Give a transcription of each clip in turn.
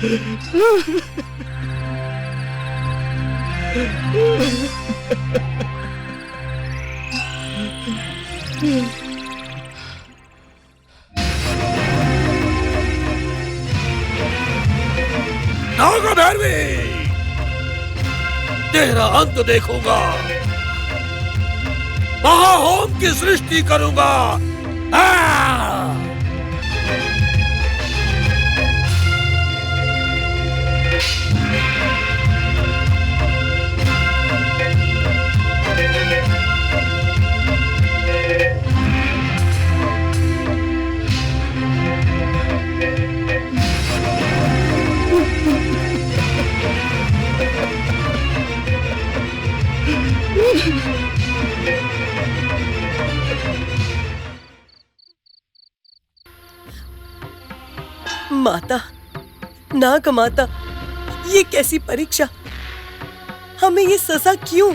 नागभैरवी, तेरा अंत देखूंगा, महाहोम की सृष्टि करूंगा। माता, नाग माता, ये कैसी परीक्षा? हमें ये सजा क्यों?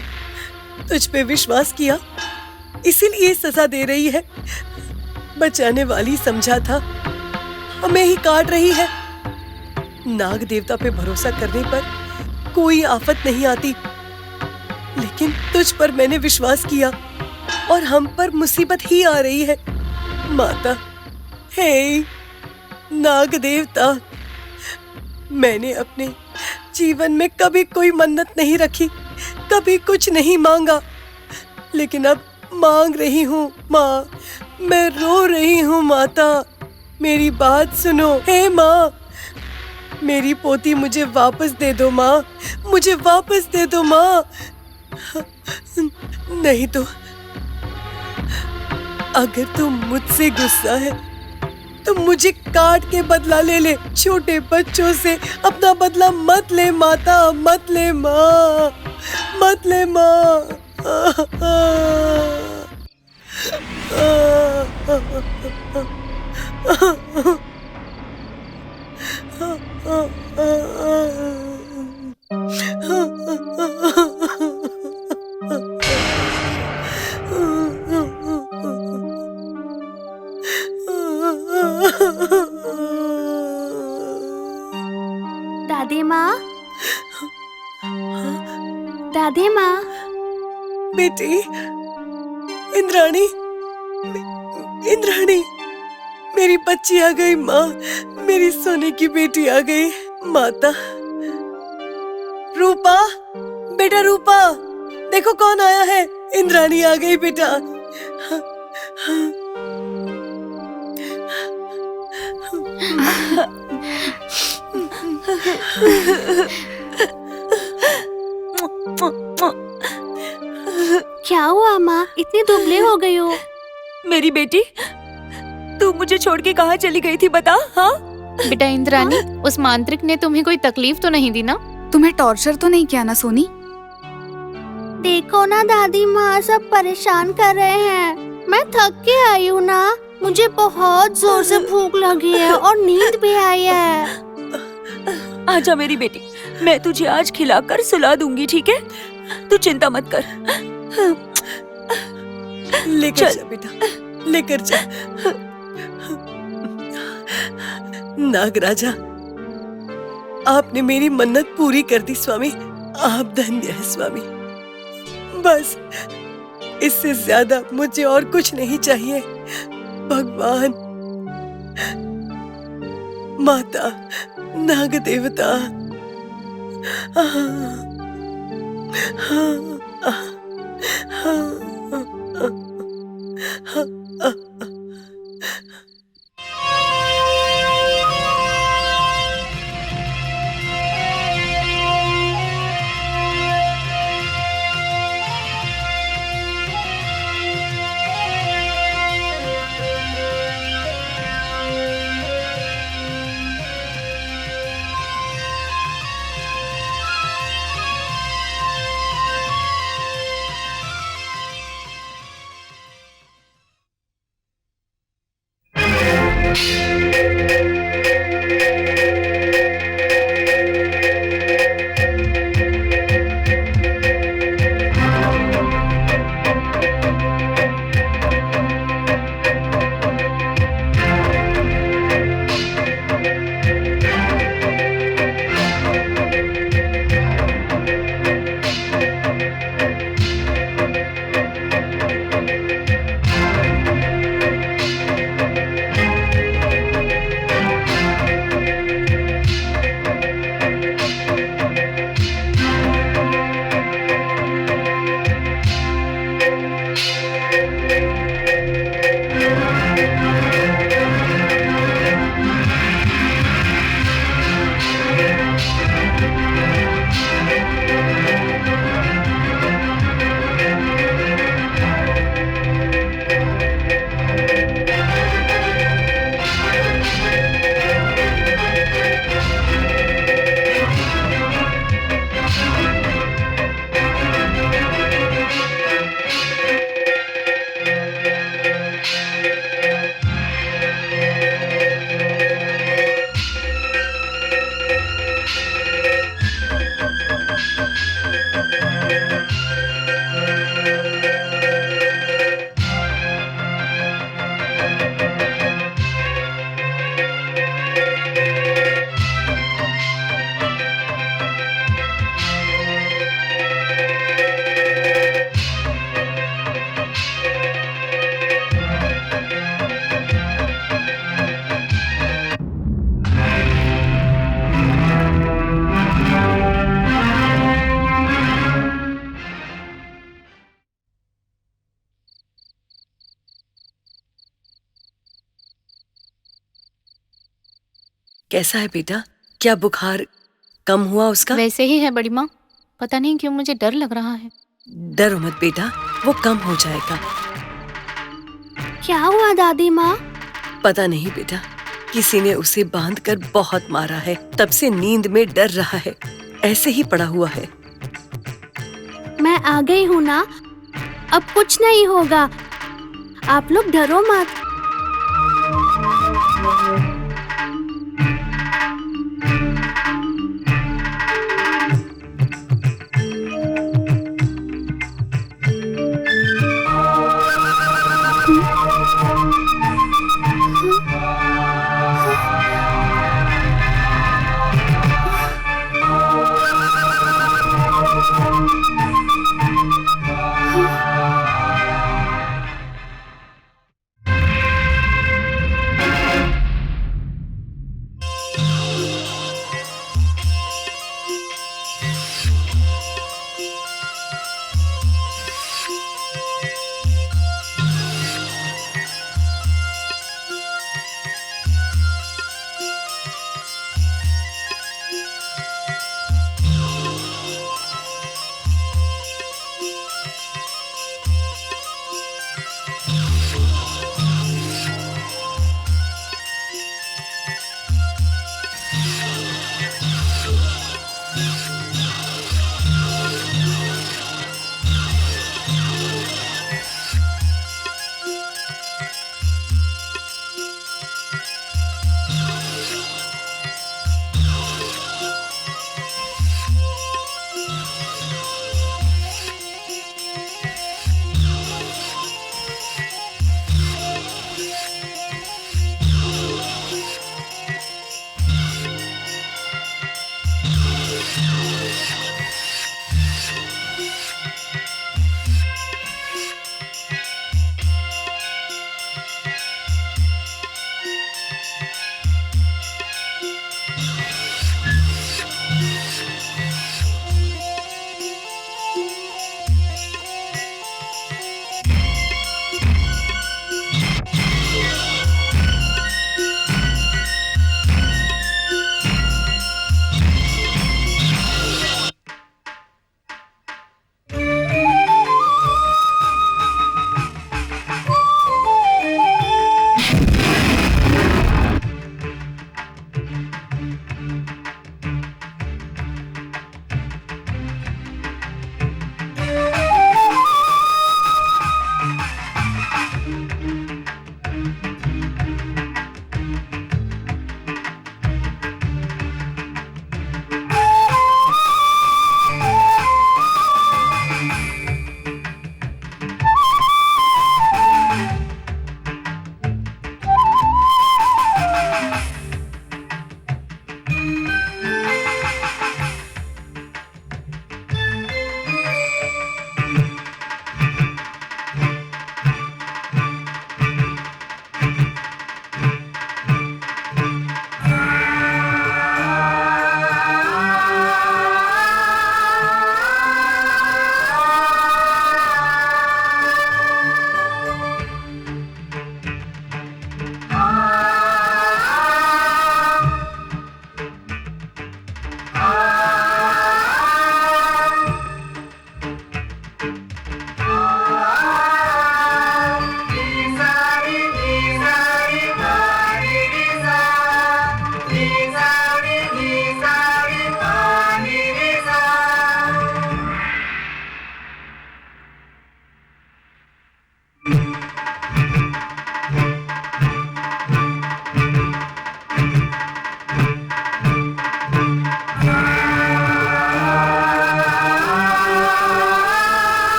तुझ पे विश्वास किया, इसीलिए सजा दे रही है। बचाने वाली समझा था, हमें ही काट रही है। नाग देवता पे भरोसा करने पर कोई आफत नहीं आती, लेकिन तुझ पर मैंने विश्वास किया और हम पर मुसीबत ही आ रही है। माता, हे नाग देवता, मैंने अपने जीवन में कभी कोई मन्नत नहीं रखी, कभी कुछ नहीं मांगा, लेकिन अब मांग रही हूँ माँ, मैं रो रही हूँ। माता, मेरी बात सुनो। हे माँ, मेरी पोती मुझे वापस दे दो माँ, मुझे वापस दे दो माँ, नहीं तो अगर तुम मुझसे गुस्सा है तो मुझे काट के बदला ले ले। छोटे बच्चों से अपना बदला मत ले माता, मत ले माँ, मत ले माँ। दादी माँ, दादी माँ। बेटी, इंद्राणी, इंद्राणी, मेरी बच्ची आ गई माँ, मेरी सोने की बेटी आ गई। माता, रूपा, बेटा रूपा, देखो कौन आया है। इंद्राणी आ गई बेटा। क्या हुआ माँ, इतनी दुबले हो गई हो? मेरी बेटी, तू मुझे छोड़ के कहाँ चली गई थी बता? हाँ बेटा इंद्राणी, उस मांत्रिक ने तुम्हें कोई तकलीफ तो नहीं दी ना? तुम्हें टॉर्चर तो नहीं किया ना सोनी? देखो ना दादी माँ, सब परेशान कर रहे हैं। मैं थक के आई हूँ ना, मुझे बहुत जोर से भूख लगी है और नींद भी आई है। आजा मेरी बेटी, मैं तुझे आज खिलाकर सुला दूंगी, ठीक है? तू चिंता मत कर। लेकर जा बेटा, लेकर जा। नागराजा, आपने मेरी मन्नत पूरी कर दी स्वामी, आप धन्य हैं स्वामी। बस इससे ज्यादा मुझे और कुछ नहीं चाहिए। भगवान, माता, नाग देवता, कैसा है बेटा? क्या बुखार कम हुआ उसका? वैसे ही है बड़ी माँ। पता नहीं क्यों मुझे डर लग रहा है। डरो मत बेटा, वो कम हो जाएगा। क्या हुआ दादी माँ? पता नहीं बेटा, किसी ने उसे बांधकर बहुत मारा है, तब से नींद में डर रहा है, ऐसे ही पड़ा हुआ है। मैं आ गई हूँ ना, अब कुछ नहीं होगा, आप लोग डरो मत।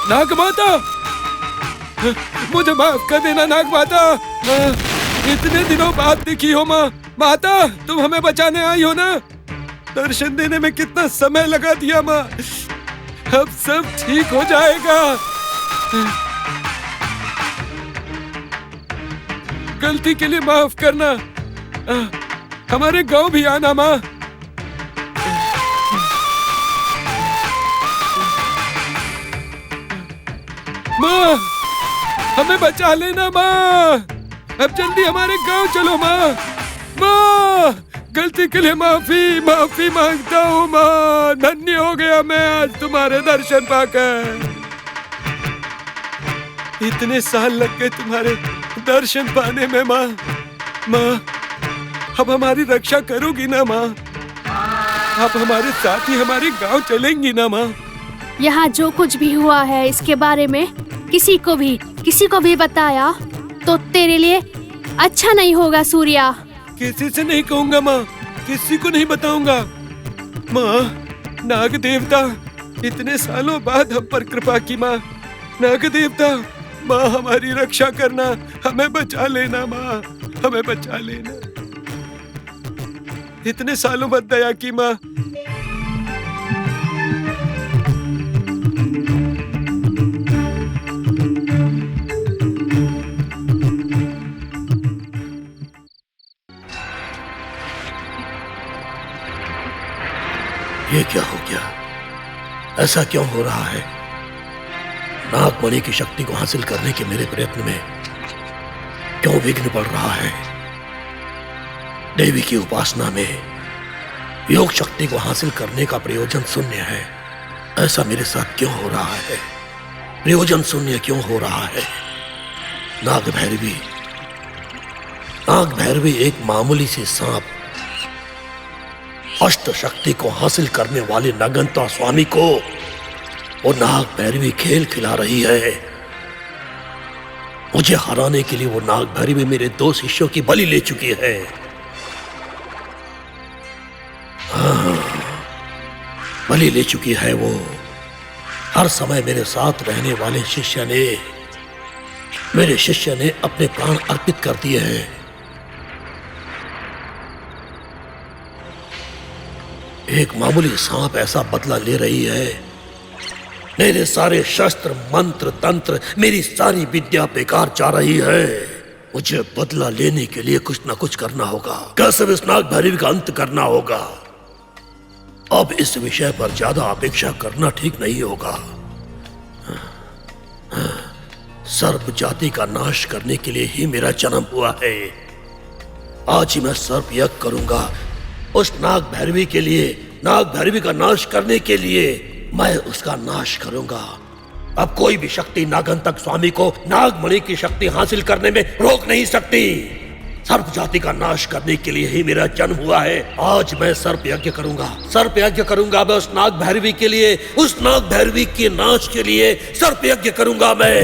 नाग माता, मुझे माफ कर देना नाग माता। इतने दिनों बाद दिखी हो माँ। माता, तुम हमें बचाने आई हो ना? दर्शन देने में कितना समय लगा दिया माँ। अब सब ठीक हो जाएगा। गलती के लिए माफ करना। हमारे गांव भी आना माँ। माँ, हमें बचा लेना माँ। अब जल्दी हमारे गांव चलो माँ। माँ, गलती के लिए माफी मांगता हूँ माँ। धन्य हो गया मैं आज तुम्हारे दर्शन पाकर। इतने साल लग गए तुम्हारे दर्शन पाने में माँ। माँ, अब हमारी रक्षा करोगी ना माँ? आप हमारे साथ ही हमारे गांव चलेंगी ना माँ? यहाँ जो कुछ भी हुआ है इसके बारे में किसी को भी बताया तो तेरे लिए अच्छा नहीं होगा सूर्या। किसी से नहीं कहूँगा माँ, किसी को नहीं बताऊंगा। माँ, नाग देवता इतने सालों बाद हम पर कृपा की माँ। नाग देवता, माँ हमारी रक्षा करना, हमें बचा लेना माँ, हमें बचा लेना। इतने सालों बाद दया की माँ। ये क्या हो गया? ऐसा क्यों हो रहा है? नागमणि की शक्ति को हासिल करने के मेरे प्रयत्न में क्यों विघ्न पड़ रहा है? देवी की उपासना में योग शक्ति को हासिल करने का प्रयोजन शून्य है। ऐसा मेरे साथ क्यों हो रहा है? प्रयोजन शून्य क्यों हो रहा है? नाग भैरवी एक मामूली सी सांप अष्ट शक्ति को हासिल करने वाले नागंता स्वामी को वो नाग भैरवी खेल खिला रही है। मुझे हराने के लिए वो नाग भैरवी मेरे 2 शिष्यों की बलि ले चुकी है। हाँ, बलि ले चुकी है वो। हर समय मेरे साथ रहने वाले मेरे शिष्य ने अपने प्राण अर्पित कर दिए हैं। एक मामूली सांप ऐसा बदला ले रही है। मेरे सारे शस्त्र, मंत्र, तंत्र, मेरी सारी विद्या बेकार जा रही है। मुझे बदला लेने के लिए कुछ ना कुछ करना होगा। कैसे इस नाग भैरवी का अंत करना होगा। अब इस विषय पर ज्यादा अपेक्षा करना ठीक नहीं होगा। सर्प जाति का नाश करने के लिए ही मेरा जन्म हुआ है। आज ही मैं सर्प यज्ञ करूंगा। उस नाग भैरवी के लिए, नाग भैरवी का नाश करने के लिए मैं उसका नाश करूंगा। अब कोई भी शक्ति नागंतक स्वामी को नागमणि की शक्ति हासिल करने में रोक नहीं सकती। सर्प जाति का नाश करने के लिए ही मेरा जन्म हुआ है। आज मैं सर्प यज्ञ करूंगा मैं उस नाग भैरवी के लिए, उस नाग भैरवी के नाश के लिए सर्प यज्ञ करूंगा मैं।